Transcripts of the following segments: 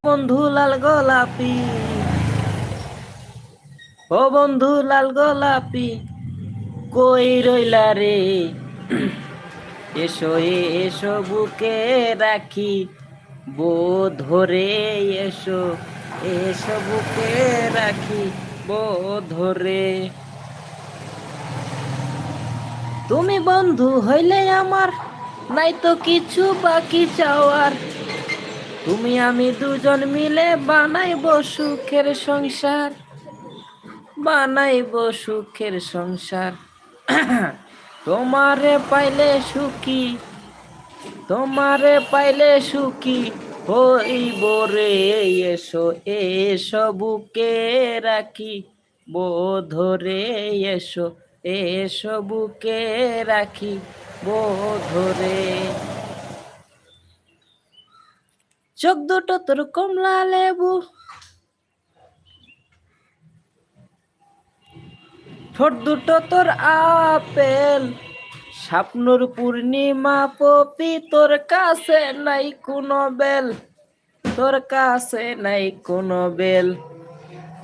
বন্ধু লাল গোলাপি, ও বন্ধু লাল গোলাপি, কই রইলা রে? এসো এসো বুকে রাখি ধরে, এসো এসো বুকে রাখি ধরে। তুমি বন্ধু হইলে আমার নাই তো কিছু বাকি চাওয়ার, তুমি আমি দুজন মিলে বানাইব সুখের সংসার, বানাইব সুখের সংসার। তোমারে পাইলে সুখী, তোমারে পাইলে সুখী হইব রে। এসো এসো বুকে রাখি ধরে, এসো এসো বুকে রাখি ধরে। চোখ দুটো তোর কমলা লেবু, ঠোঁট দুটো তোর আপেল, স্বপ্নর পূর্ণিমা পপি, তোর কাছে নাই কোনো বেল, তোর কাছে নাই কোনো বেল।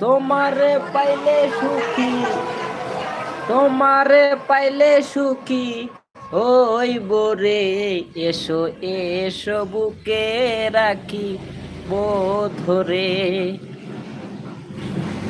তোমারে পাইলে সুখী, তোমারে পাইলে সুখী হইব রে। এসো এসো বুকে রাখি ধরে।